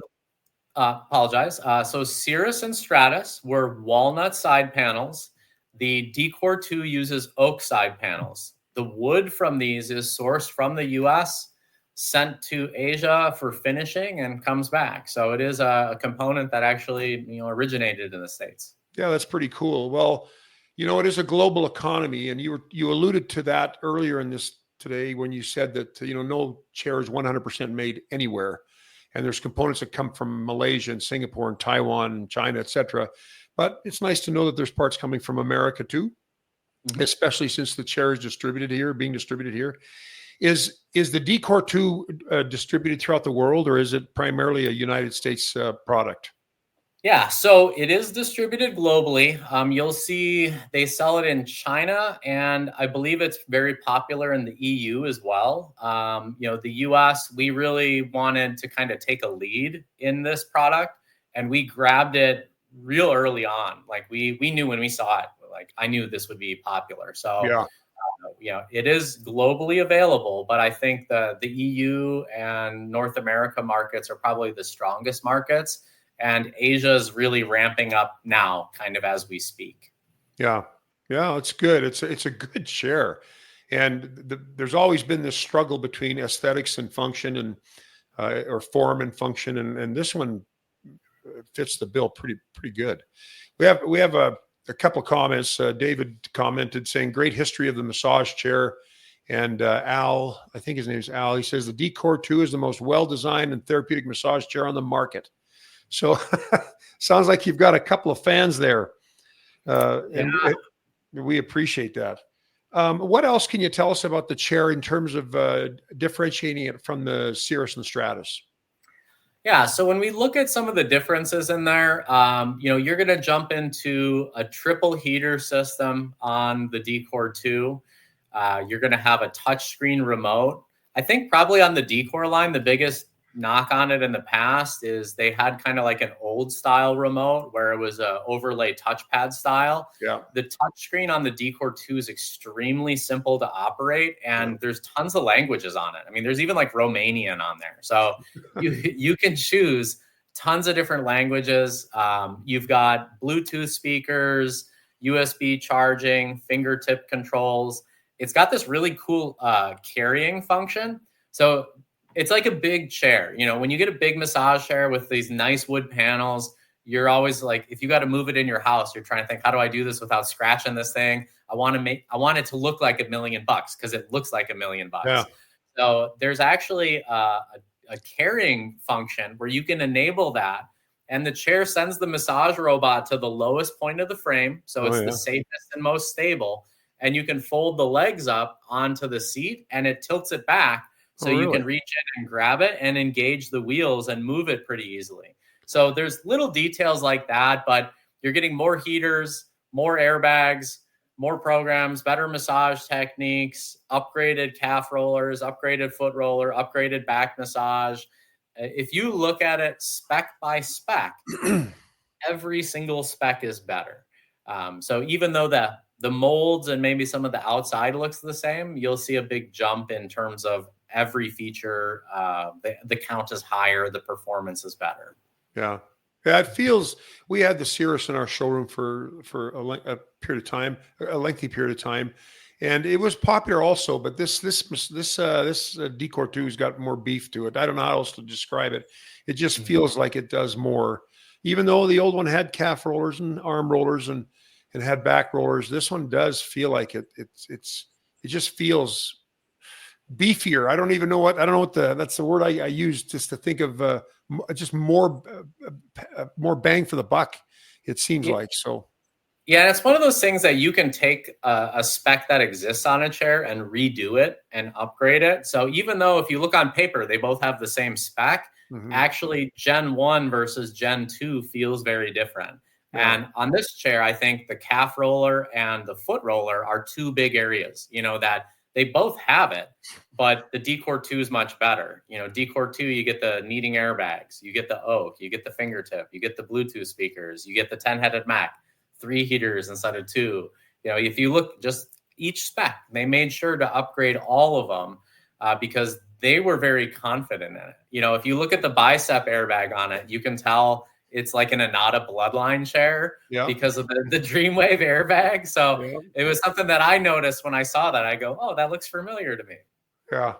Speaker 2: apologize. So Cirrus and Stratus were walnut side panels. The Decor 2 uses oak side panels. The wood from these is sourced from the US, sent to Asia for finishing, and comes back. So it is a component that actually originated in the States.
Speaker 1: Yeah, that's pretty cool. Well, it is a global economy, and you alluded to that earlier in this today when you said that no chair is 100% made anywhere, and there's components that come from Malaysia and Singapore and Taiwan and China, etc. But it's nice to know that there's parts coming from America too, especially since the chair is being distributed here. Is the Decor 2 distributed throughout the world, or is it primarily a United States product?
Speaker 2: Yeah, so it is distributed globally. You'll see they sell it in China, and I believe it's very popular in the EU as well. The US, we really wanted to kind of take a lead in this product, and we grabbed it real early on. Like we knew when we saw it, like I knew this would be popular. So it is globally available, but I think the EU and North America markets are probably the strongest markets. And Asia is really ramping up now, kind of as we speak. Yeah,
Speaker 1: it's good. It's a good chair, and there's always been this struggle between aesthetics and function, and or form and function, and this one fits the bill pretty good. We have a couple of comments. David commented saying, "Great history of the massage chair." And Al, I think his name is Al. He says the Decor 2 is the most well-designed and therapeutic massage chair on the market. So sounds like you've got a couple of fans there. And we appreciate that. What else can you tell us about the chair in terms of differentiating it from the Cirrus and Stratus?
Speaker 2: Yeah, so when we look at some of the differences in there, you're going to jump into a triple heater system on the Decor 2. You're going to have a touchscreen remote. I think probably on the Decor line, the biggest knock on it in the past is they had kind of like an old style remote where it was a overlay touchpad style.
Speaker 1: Yeah.
Speaker 2: The touchscreen on the Decor 2 is extremely simple to operate, and there's tons of languages on it. I mean, there's even like Romanian on there. So you can choose tons of different languages. You've got Bluetooth speakers, USB charging, fingertip controls. It's got this really cool carrying function. So it's like a big chair. You know, when you get a big massage chair with these nice wood panels, you're always like, if you got to move it in your house, you're trying to think, how do I do this without scratching this thing? I want it to look like $1 million because it looks like $1 million.
Speaker 1: Yeah.
Speaker 2: So there's actually a carrying function where you can enable that. And the chair sends the massage robot to the lowest point of the frame. So it's the safest and most stable. And you can fold the legs up onto the seat and it tilts it back. So you can reach in and grab it and engage the wheels and move it pretty easily. So there's little details like that, but you're getting more heaters, more airbags, more programs, better massage techniques, upgraded calf rollers, upgraded foot roller, upgraded back massage. If you look at it spec by spec, every single spec is better. So even though the molds and maybe some of the outside looks the same, you'll see a big jump in terms of every feature. The count is higher, the performance is better.
Speaker 1: Yeah. Yeah, it feels. We had the Cirrus in our showroom for a period of time, a lengthy period of time, and it was popular also. But this Decor 2 has got more beef to it. I don't know how else to describe it. It just feels like it does more. Even though the old one had calf rollers and arm rollers and had back rollers, this one does feel like it. It just feels beefier. I don't know what that's the word I use just to think of just more bang for the buck. It seems like so.
Speaker 2: Yeah, it's one of those things that you can take a spec that exists on a chair and redo it and upgrade it. So even though if you look on paper, they both have the same spec, actually Gen 1 versus Gen 2 feels very different. Yeah. And on this chair, I think the calf roller and the foot roller are two big areas, that they both have it, but the Decor 2 is much better. Decor 2, you get the kneading airbags, you get the oak, you get the fingertip, you get the Bluetooth speakers, you get the 10-headed Mac, 3 heaters instead of 2. If you look just each spec, they made sure to upgrade all of them because they were very confident in it. If you look at the bicep airbag on it, you can tell it's like an Anata Bloodline chair because of the Dreamwave airbag. So it was something that I noticed when I saw that. I go, oh, that looks familiar to me.
Speaker 1: Yeah.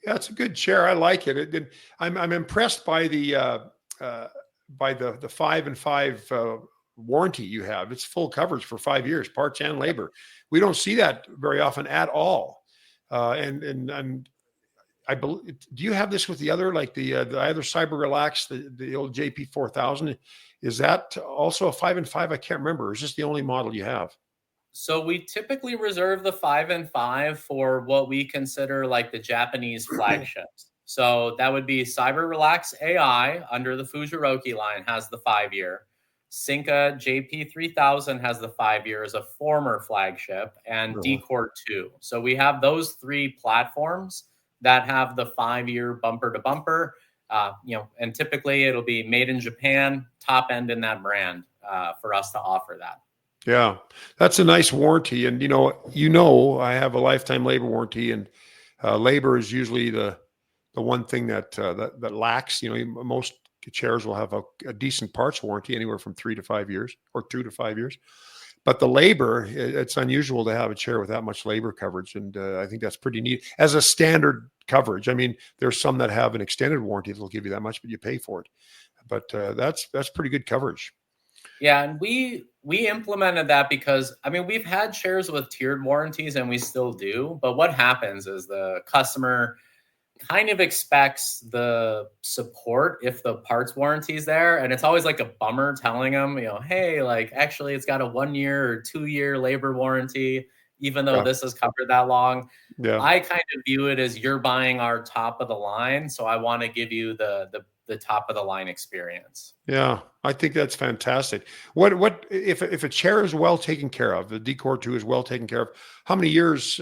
Speaker 1: Yeah, it's a good chair. I like it. I'm impressed by the 5 and 5 warranty you have. It's full coverage for 5 years, parts and labor. We don't see that very often at all. And I believe, do you have this with the other, like the other Cyber Relax, the old JP 4000? Is that also a 5 and 5? I can't remember. Or is this the only model you have?
Speaker 2: So we typically reserve the 5 and 5 for what we consider like the Japanese flagships. So that would be Cyber Relax AI under the Fujiroki line has the 5-year. Sinca JP 3000 has the 5 year as a former flagship, and Decor 2. So we have those 3 platforms that have the 5-year bumper to bumper, and typically it'll be made in Japan, top end in that brand for us to offer that.
Speaker 1: Yeah, that's a nice warranty. And, I have a lifetime labor warranty, and labor is usually the one thing that lacks. Most chairs will have a decent parts warranty, anywhere from 3 to 5 years or 2 to 5 years. But the labor, it's unusual to have a chair with that much labor coverage. And I think that's pretty neat as a standard coverage. I mean, there's some that have an extended warranty that'll give you that much, but you pay for it. But that's pretty good coverage.
Speaker 2: Yeah, and we implemented that because, we've had chairs with tiered warranties and we still do. But what happens is the customer kind of expects the support if the parts warranty is there. And it's always like a bummer telling them, hey, like actually it's got a 1 year or 2 year labor warranty, even though this is covered that long. Yeah. I kind of view it as you're buying our top of the line. So I want to give you the top of the line experience. Yeah,
Speaker 1: I think that's fantastic. What if a chair is well taken care of, the Decor 2 is well taken care of, how many years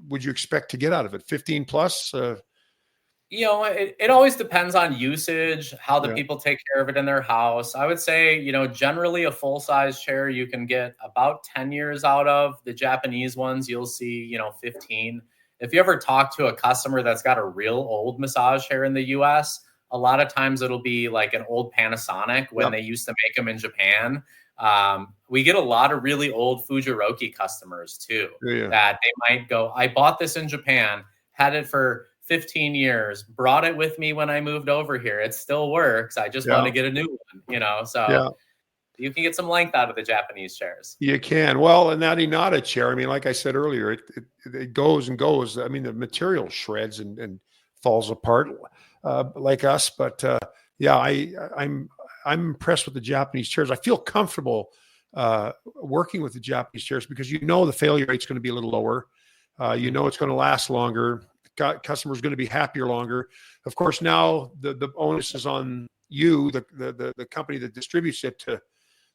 Speaker 1: would you expect to get out of it? 15 plus?
Speaker 2: It always depends on usage, how the
Speaker 1: Yeah.
Speaker 2: people take care of it in their house. I would say, generally a full size chair you can get about 10 years out of. The Japanese ones, you'll see, 15. If you ever talk to a customer that's got a real old massage chair in the US, a lot of times it'll be like an old Panasonic when
Speaker 1: Yep.
Speaker 2: they used to make them in Japan. We get a lot of really old Fujiroki customers too,
Speaker 1: Yeah.
Speaker 2: that they might go, I bought this in Japan, had it for 15 years, brought it with me when I moved over here. It still works. I just want
Speaker 1: Yeah.
Speaker 2: to get a new one, so
Speaker 1: Yeah.
Speaker 2: you can get some length out of the Japanese chairs.
Speaker 1: You can. Well, and that Inada chair, I mean, like I said earlier, it goes and goes. I mean, the material shreds and falls apart like us. But yeah, I'm impressed with the Japanese chairs. I feel comfortable working with the Japanese chairs because the failure rate's going to be a little lower. It's going to last longer. Customers going to be happier longer. Of course, now the onus is on you, the company that distributes it, to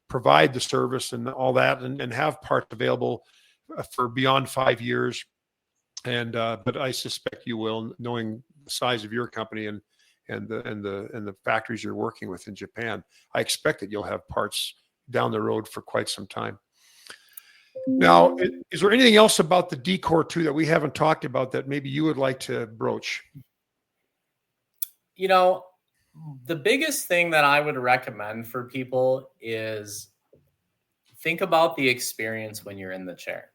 Speaker 1: provide the service and all that, and have parts available for beyond 5 years. And but I suspect you will, knowing the size of your company and the factories you're working with in Japan. I expect that you'll have parts down the road for quite some time. Now, is there anything else about the Decor 2 that we haven't talked about that maybe you would like to broach?
Speaker 2: The biggest thing that I would recommend for people is think about the experience when you're in the chair.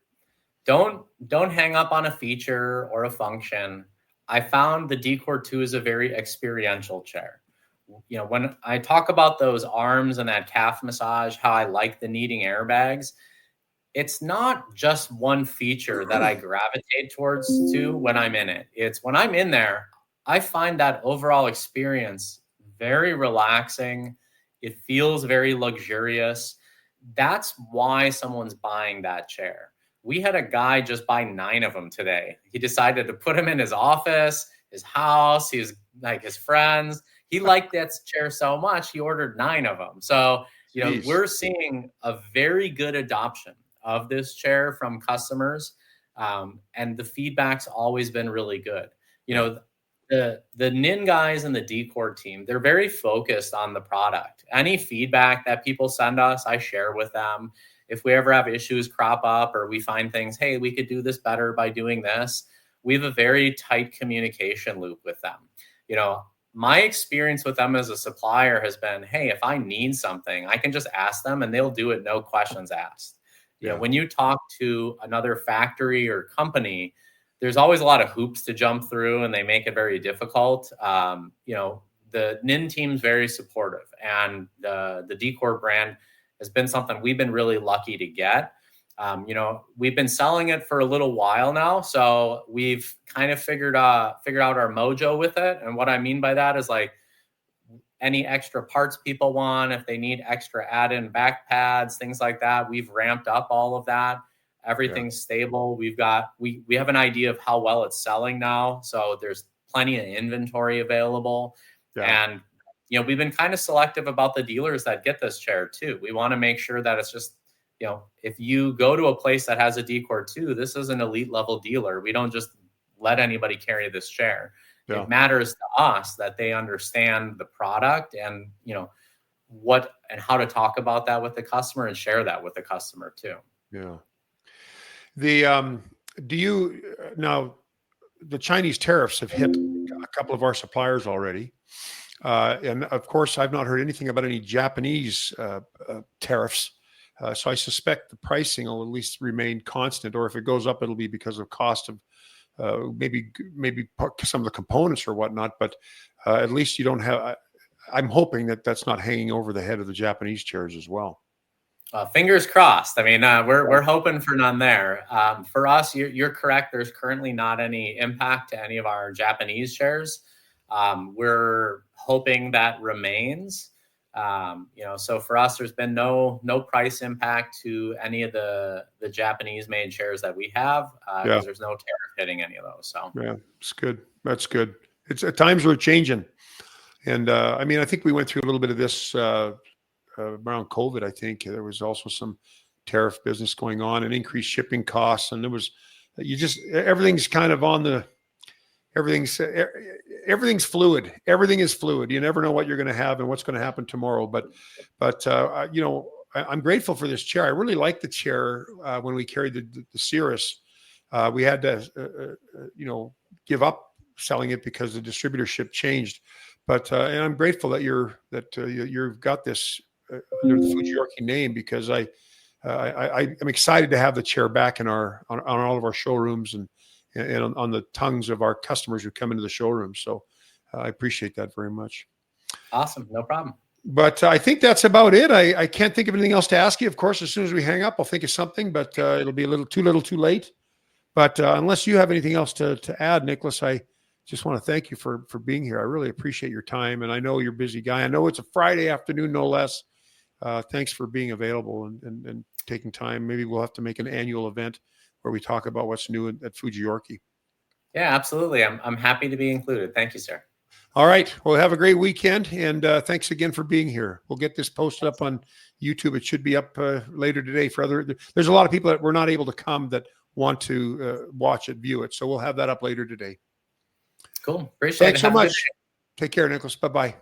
Speaker 2: Don't hang up on a feature or a function. I found the Decor 2 is a very experiential chair. When I talk about those arms and that calf massage, how I like the kneading airbags, it's not just one feature that I gravitate towards when I'm in it. It's when I'm in there, I find that overall experience very relaxing. It feels very luxurious. That's why someone's buying that chair. We had a guy just buy 9 of them today. He decided to put them in his office, his house, his friends. He liked that chair so much, he ordered 9 of them. So, we're seeing a very good adoption of this chair from customers. And the feedback's always been really good. The Nin guys and the Decor team, they're very focused on the product. Any feedback that people send us, I share with them. If we ever have issues crop up or we find things, hey, we could do this better by doing this, we have a very tight communication loop with them. My experience with them as a supplier has been, hey, if I need something, I can just ask them and they'll do it, no questions asked. When you talk to another factory or company, there's always a lot of hoops to jump through and they make it very difficult. The Nin team's very supportive, and the Decor brand has been something we've been really lucky to get. We've been selling it for a little while now, so we've kind of figured out our mojo with it. And what I mean by that is, like, any extra parts people want, if they need extra add-in back pads, things like that, we've ramped up all of that. Everything's stable. We have an idea of how well it's selling now, so there's plenty of inventory available. And we've been kind of selective about the dealers that get this chair too. We want to make sure that it's just, if you go to a place that has a Decor 2, this is an elite level dealer. We don't just let anybody carry this chair. It matters to us that they understand the product and, what and how to talk about that with the customer and share that with the customer too.
Speaker 1: Yeah. Now the Chinese tariffs have hit a couple of our suppliers already. And of course, I've not heard anything about any Japanese tariffs. So I suspect the pricing will at least remain constant, or if it goes up, it'll be because of cost of maybe some of the components or whatnot. But at least you don't have. I'm hoping that that's not hanging over the head of the Japanese chairs as well.
Speaker 2: Fingers crossed. I mean, we're hoping for none there. For us, you're correct. There's currently not any impact to any of our Japanese chairs. We're hoping that remains. So for us, there's been no price impact to any of the Japanese made chairs that we have, because there's no tariff hitting any of those. So
Speaker 1: it's good. That's good. It's at times we're changing, and I mean, I think we went through a little bit of this around COVID. I think there was also some tariff business going on and increased shipping costs, and everything's kind of on the. everything's fluid. Everything is fluid. You never know what you're going to have and what's going to happen tomorrow. But I'm grateful for this chair. I really like the chair. When we carried the Cirrus, we had to, give up selling it because the distributorship changed. But and I'm grateful that you've got this under the Fujiorki name, because I'm excited to have the chair back in on all of our showrooms and on the tongues of our customers who come into the showroom. So I appreciate that very much.
Speaker 2: Awesome. No problem.
Speaker 1: But I think that's about it. I can't think of anything else to ask you. Of course, as soon as we hang up, I'll think of something, but it'll be a little too late. But unless you have anything else to add, Nicholas, I just want to thank you for being here. I really appreciate your time. And I know you're a busy guy. I know it's a Friday afternoon, no less. Thanks for being available and taking time. Maybe we'll have to make an annual event where we talk about what's new at Fujiorki.
Speaker 2: Yeah, absolutely. I'm happy to be included. Thank you, sir.
Speaker 1: All right. Well, have a great weekend. And thanks again for being here. We'll get this posted up on YouTube. It should be up later today there's a lot of people that were not able to come that want to watch it, view it. So we'll have that up later today.
Speaker 2: Cool. Appreciate it.
Speaker 1: Thanks so much. Take care, Nicholas. Bye-bye.